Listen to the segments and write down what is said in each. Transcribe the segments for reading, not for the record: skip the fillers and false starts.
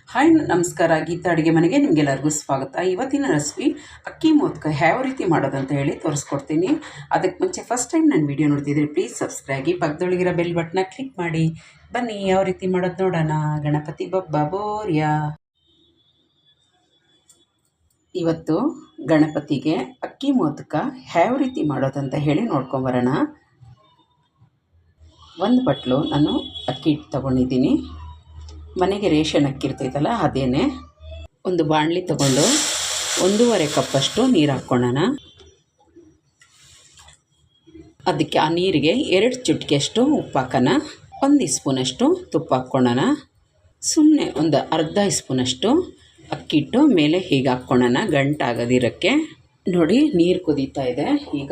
Hi ನಮಸ್ಕಾರ, ಗೀತಾ ಅಡುಗೆ ಮನೆಗೆ ನಿಮಗೆಲ್ಲರಿಗೂ ಸ್ವಾಗತ. ಇವತ್ತಿನ ರೆಸಿಪಿ ಅಕ್ಕಿ ಮೋದಕ ಯಾವ ರೀತಿ ಮಾಡೋದಂತ ಹೇಳಿ ತೋರಿಸ್ಕೊಡ್ತೀನಿ. ಅದಕ್ಕೆ ಮುಂಚೆ ಫಸ್ಟ್ ಟೈಮ್ ನನ್ನ ವೀಡಿಯೋ ನೋಡ್ತಿದ್ರೆ ಪ್ಲೀಸ್ ಸಬ್ಸ್ಕ್ರೈಬ್ ಆಗಿ, ಪಕ್ಕದೊಳಗಿರೋ ಬೆಲ್ ಬಟನ್ನ ಕ್ಲಿಕ್ ಮಾಡಿ. ಬನ್ನಿ ಯಾವ ರೀತಿ ಮಾಡೋದು ನೋಡೋಣ. ಗಣಪತಿ ಬಬ್ಬ ಬೋರ್ಯ. ಇವತ್ತು ಗಣಪತಿಗೆ ಅಕ್ಕಿ ಮೋದಕ ಯಾವ ರೀತಿ ಮಾಡೋದಂತ ಹೇಳಿ ನೋಡ್ಕೊಂಬರೋಣ. ಒಂದು ಬಟ್ಲು ನಾನು ಅಕ್ಕಿ ಹಿಟ್ಟು ತೊಗೊಂಡಿದ್ದೀನಿ. ಮನೆಗೆ ರೇಷನ್ ಅಕ್ಕಿ ಇರ್ತೈತಲ್ಲ ಅದೇನೆ. ಒಂದು ಬಾಣಲಿ ತೊಗೊಂಡು 1.5 ಕಪ್ಪಷ್ಟು ನೀರು ಹಾಕ್ಕೊಳ್ಳೋಣ. ಅದಕ್ಕೆ ಆ ನೀರಿಗೆ 2 ಚಿಟಿಕೆಯಷ್ಟು ಉಪ್ಪು ಹಾಕೋಣ. 1 ಸ್ಪೂನಷ್ಟು ತುಪ್ಪ ಹಾಕ್ಕೊಳ್ಳೋಣ. ಸುಮ್ಮನೆ ಒಂದು ಅರ್ಧ ಸ್ಪೂನಷ್ಟು ಅಕ್ಕಿ ಹಿಟ್ಟು ಮೇಲೆ ಹೀಗೆ ಹಾಕ್ಕೊಳ್ಳೋಣ, ಗಂಟಾಗದಿರೋಕ್ಕೆ. ನೋಡಿ, ನೀರು ಕುದೀತಾ ಇದೆ. ಈಗ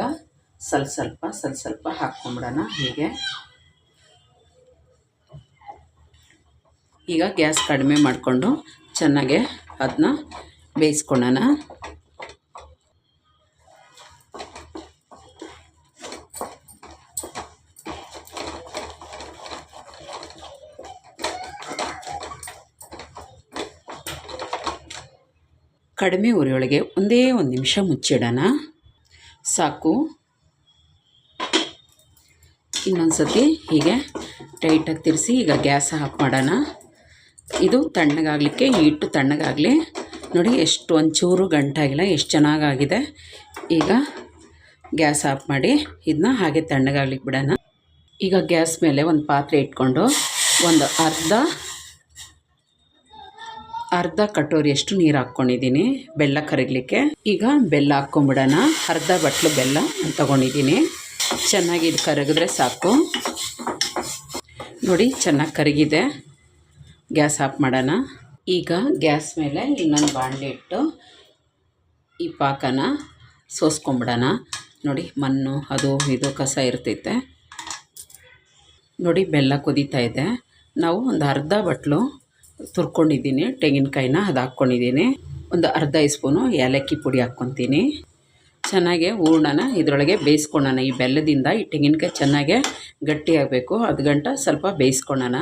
ಸ್ವಲ್ಪ ಸ್ವಲ್ಪ ಹಾಕ್ಕೊಂಬಿಡೋಣ ಹೀಗೆ. ಈಗ ಗ್ಯಾಸ್ ಕಡಿಮೆ ಮಾಡಿಕೊಂಡು ಚೆನ್ನಾಗೆ ಅದನ್ನ ಬೇಯಿಸ್ಕೊಳ್ಳೋಣ. ಕಡಿಮೆ ಉರಿಯೊಳಗೆ ಒಂದೇ 1 ನಿಮಿಷ ಮುಚ್ಚಿಡೋಣ, ಸಾಕು. ಇನ್ನೊಂದು ಸತಿ ಹೀಗೆ ಟೈಟಾಗಿ ತಿರ್ಸಿ ಈಗ ಗ್ಯಾಸ್ ಆಫ್ ಮಾಡೋಣ. ಇದು ತಣ್ಣಗಾಗಲಿಕ್ಕೆ, ಈ ಹಿಟ್ಟು ತಣ್ಣಗಾಗಲಿ. ನೋಡಿ, ಎಷ್ಟು ಒಂಚೂರು ಗಂಟಾಗಿಲ್ಲ, ಎಷ್ಟು ಚೆನ್ನಾಗಾಗಿದೆ. ಈಗ ಗ್ಯಾಸ್ ಆಫ್ ಮಾಡಿ ಇದನ್ನ ಹಾಗೆ ತಣ್ಣಗಾಗ್ಲಿಕ್ಕೆ ಬಿಡೋಣ. ಈಗ ಗ್ಯಾಸ್ ಮೇಲೆ ಒಂದು ಪಾತ್ರೆ ಇಟ್ಕೊಂಡು ಒಂದು ಅರ್ಧ ಕಟೋರಿಯಷ್ಟು ನೀರು ಹಾಕ್ಕೊಂಡಿದ್ದೀನಿ ಬೆಲ್ಲ ಕರಗಲಿಕ್ಕೆ. ಈಗ ಬೆಲ್ಲ ಹಾಕ್ಕೊಂಬಿಡೋಣ. ಅರ್ಧ ಬಟ್ಲು ಬೆಲ್ಲ ತೊಗೊಂಡಿದ್ದೀನಿ. ಚೆನ್ನಾಗಿ ಇದು ಕರಗಿದ್ರೆ ಸಾಕು. ನೋಡಿ, ಚೆನ್ನಾಗಿ ಕರಗಿದೆ. ಗ್ಯಾಸ್ ಆಫ್ ಮಾಡೋಣ. ಈಗ ಗ್ಯಾಸ್ ಮೇಲೆ ಇನ್ನೊಂದು ಬಾಣಲೆ ಇಟ್ಟು ಈ ಪಾಕನ ಸೋಸ್ಕೊಂಬಿಡೋಣ. ನೋಡಿ, ಮಣ್ಣು ಅದು ಇದು ಕಸ ಇರ್ತೈತೆ. ನೋಡಿ, ಬೆಲ್ಲ ಕುದೀತಾ ಇದೆ. ನಾವು ಒಂದು ಅರ್ಧ ಬಟ್ಲು ತುರ್ಕೊಂಡಿದ್ದೀನಿ ತೆಂಗಿನಕಾಯಿನ, ಅದು ಹಾಕ್ಕೊಂಡಿದ್ದೀನಿ. ಒಂದು ಅರ್ಧ ಸ್ಪೂನು ಏಲಕ್ಕಿ ಪುಡಿ ಹಾಕ್ಕೊತೀನಿ. ಚೆನ್ನಾಗೆ ಹೂರ್ಣನ ಇದರೊಳಗೆ ಬೇಯಿಸ್ಕೊಳ್ಳೋಣ. ಈ ಬೆಲ್ಲದಿಂದ ಈ ತೆಂಗಿನಕಾಯಿ ಚೆನ್ನಾಗೆ ಗಟ್ಟಿಯಾಗಬೇಕು. ಅದು ಗಂಟ ಸ್ವಲ್ಪ ಬೇಯಿಸ್ಕೊಳ್ಳೋಣ.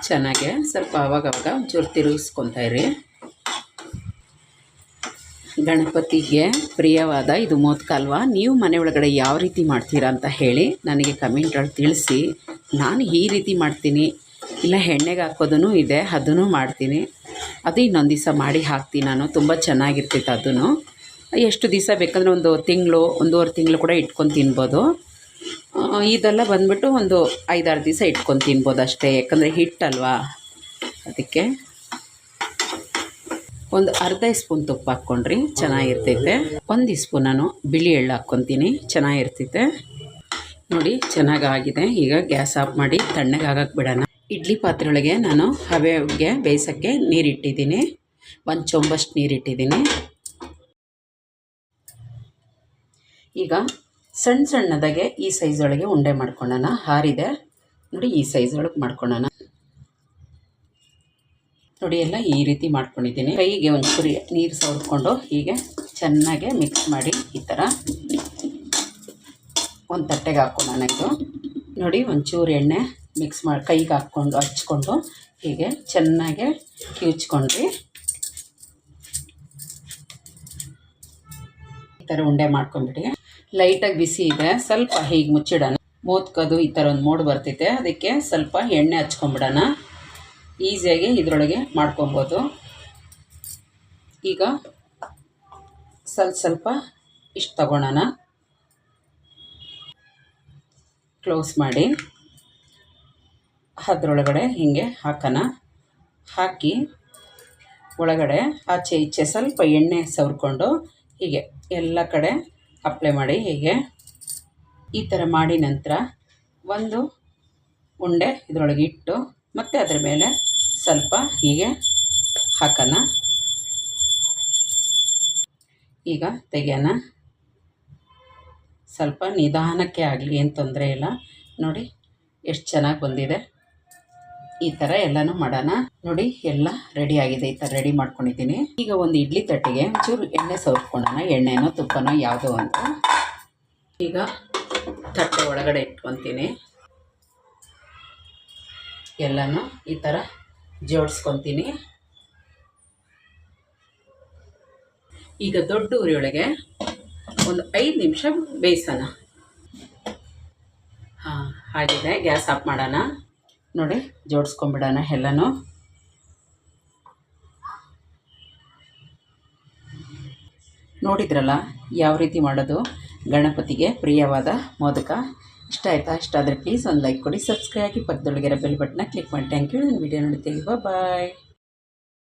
ಚೆನ್ನಾಗೆ ಸ್ವಲ್ಪ ಆವಾಗವಾಗ ಒಂಚೂರು ತಿರುಗಿಸ್ಕೊತಾ ಇರಿ. ಗಣಪತಿಗೆ ಪ್ರಿಯವಾದ ಇದು ಮೋದಕ ಅಲ್ವಾ. ನೀವು ಮನೆ ಒಳಗಡೆ ಯಾವ ರೀತಿ ಮಾಡ್ತೀರಾ ಅಂತ ಹೇಳಿ ನನಗೆ ಕಮೆಂಟಲ್ಲಿ ತಿಳಿಸಿ. ನಾನು ಈ ರೀತಿ ಮಾಡ್ತೀನಿ, ಇಲ್ಲ ಎಣ್ಣೆಗೆ ಹಾಕೋದೂ ಇದೆ, ಅದನ್ನು ಮಾಡ್ತೀನಿ. ಅದು ಇನ್ನೊಂದು ದಿವಸ ಮಾಡಿ ಹಾಕ್ತೀನಿ ನಾನು. ತುಂಬ ಚೆನ್ನಾಗಿರ್ತೈತೆ. ಅದನ್ನು ಎಷ್ಟು ದಿವಸ ಬೇಕಂದರೆ ಒಂದು ತಿಂಗಳು, 1.5 ತಿಂಗಳು ಕೂಡ ಇಟ್ಕೊಂಡು ತಿನ್ಬೋದು. ಇದೆಲ್ಲ ಬಂದುಬಿಟ್ಟು ಒಂದು 5-6 ದಿವಸ ಇಟ್ಕೊಂಡು ತಿನ್ಬೋದು ಅಷ್ಟೇ, ಯಾಕಂದರೆ ಹಿಟ್ಟಲ್ವಾ. ಅದಕ್ಕೆ ಒಂದು ಅರ್ಧ ಸ್ಪೂನ್ ತುಪ್ಪ ಹಾಕ್ಕೊಂಡ್ರಿ, ಚೆನ್ನಾಗಿರ್ತೈತೆ. 1 ಸ್ಪೂನ್ ನಾನು ಬಿಳಿ ಎಳ್ಳು ಹಾಕ್ಕೊತೀನಿ, ಚೆನ್ನಾಗಿರ್ತೈತೆ. ನೋಡಿ, ಚೆನ್ನಾಗಾಗಿದೆ. ಈಗ ಗ್ಯಾಸ್ ಆಫ್ ಮಾಡಿ ತಣ್ಣಗಾಗಕ್ಕೆ ಬಿಡೋಣ. ಇಡ್ಲಿ ಪಾತ್ರೆಯೊಳಗೆ ನಾನು ಹಬೆಗೆ ಬೇಯಿಸೋಕ್ಕೆ ನೀರಿಟ್ಟಿದ್ದೀನಿ. 1 ಚೊಂಬಷ್ಟು ನೀರಿಟ್ಟಿದ್ದೀನಿ. ಈಗ ಸಣ್ಣದಾಗೆ ಈ ಸೈಜ್ ಒಳಗೆ ಉಂಡೆ ಮಾಡ್ಕೊಳ್ಳೋಣ. ಹಾರಿದೆ ನೋಡಿ, ಈ ಸೈಜ್ ಒಳಗೆ ಮಾಡ್ಕೊಳ್ಳೋಣ. ನೋಡಿ, ಎಲ್ಲ ಈ ರೀತಿ ಮಾಡ್ಕೊಂಡಿದ್ದೀನಿ. ಕೈಗೆ ಒಂಚೂರು ನೀರು ಸವರ್ಕೊಂಡು ಹೀಗೆ ಚೆನ್ನಾಗೆ ಮಿಕ್ಸ್ ಮಾಡಿ ಈ ಥರ ಒಂದು ತಟ್ಟೆಗೆ ಹಾಕ್ಕೊಳ್ಳೋಣ. ಇದು ನೋಡಿ, ಒಂಚೂರು ಎಣ್ಣೆ ಮಿಕ್ಸ್ ಮಾಡಿ ಕೈಗೆ ಹಚ್ಕೊಂಡು ಹೀಗೆ ಚೆನ್ನಾಗೆ ಕಿವುಚ್ಕೊಂಡ್ರಿ. ಈ ಥರ ಉಂಡೆ ಮಾಡ್ಕೊಂಡ್ಬಿಟ್ಟು ಲೈಟಾಗಿ ಬಿಸಿ ಇದೆ, ಸ್ವಲ್ಪ ಹೀಗೆ ಮುಚ್ಚಿಡೋಣ. ಮೋದಕದು ಈ ಥರ ಒಂದು ಮೋಡ್ ಬರ್ತೈತೆ, ಅದಕ್ಕೆ ಸ್ವಲ್ಪ ಎಣ್ಣೆ ಹಚ್ಕೊಂಬಿಡೋಣ. ಈಸಿಯಾಗಿ ಇದರೊಳಗೆ ಮಾಡ್ಕೊಬೋದು. ಈಗ ಸ್ವಲ್ಪ ಇಷ್ಟು ತಗೊಳ್ಳೋಣ, ಕ್ಲೋಸ್ ಮಾಡಿ ಅದರೊಳಗಡೆ ಹೀಗೆ ಹಾಕೋಣ. ಹಾಕಿ ಒಳಗಡೆ ಆಚೆ ಈಚೆ ಸ್ವಲ್ಪ ಎಣ್ಣೆ ಸವರ್ಕೊಂಡು ಹೀಗೆ ಎಲ್ಲ ಕಡೆ ಅಪ್ಲೈ ಮಾಡಿ. ಹೀಗೆ ಈ ಥರ ಮಾಡಿ ನಂತರ ಒಂದು ಉಂಡೆ ಇದರೊಳಗೆ ಇಟ್ಟು ಮತ್ತು ಅದರ ಮೇಲೆ ಸ್ವಲ್ಪ ಹೀಗೆ ಹಾಕೋಣ. ಈಗ ತೆಗೆಯೋಣ. ಸ್ವಲ್ಪ ನಿಧಾನಕ್ಕೆ ಆಗಲಿ, ಏನು ತೊಂದರೆ ಇಲ್ಲ. ನೋಡಿ, ಎಷ್ಟು ಚೆನ್ನಾಗಿ ಬಂದಿದೆ. ಈ ಥರ ಎಲ್ಲನೂ ಮಾಡೋಣ. ನೋಡಿ, ಎಲ್ಲ ರೆಡಿಯಾಗಿದೆ. ಈ ಥರ ರೆಡಿ ಮಾಡ್ಕೊಂಡಿದ್ದೀನಿ. ಈಗ ಒಂದು ಇಡ್ಲಿ ತಟ್ಟೆಗೆ ಒಂಚೂರು ಎಣ್ಣೆ ಸವರ್ಕೊಳ್ಳೋಣ. ಎಣ್ಣೆನೋ ತುಪ್ಪನೋ ಯಾವುದೋ ಅಂತ. ಈಗ ತಟ್ಟೆ ಒಳಗಡೆ ಇಟ್ಕೊತೀನಿ. ಎಲ್ಲನೂ ಈ ಥರ ಜೋಡಿಸ್ಕೊತೀನಿ. ಈಗ ದೊಡ್ಡ ಉರಿಯೊಳಗೆ ಒಂದು 5 ನಿಮಿಷ ಬೇಯಿಸೋಣ. ಆಗಿದೆ, ಗ್ಯಾಸ್ ಆಫ್ ಮಾಡೋಣ. ನೋಡಿ, ಜೋಡಿಸ್ಕೊಂಬಿಡೋಣ ಎಲ್ಲನೂ. ನೋಡಿದ್ರಲ್ಲ ಯಾವ ರೀತಿ ಮಾಡೋದು ಗಣಪತಿಗೆ ಪ್ರಿಯವಾದ ಮೋದಕ. ಇಷ್ಟ ಆಯಿತಾ? ಇಷ್ಟ ಆದರೆ ಪ್ಲೀಸ್ ಒಂದು ಲೈಕ್ ಕೊಡಿ, ಸಬ್ಸ್ಕ್ರೈಬ್ ಆಗಿ, ಪಕ್ಕದೊಳಗಿರೋ ಬೆಲ್ ಬಟನ್ನ ಕ್ಲಿಕ್ ಮಾಡಿ. Thank you. ನನ್ನ ವೀಡಿಯೋ ನೋಡ್ತೀವಿ. ಬಾಯ್.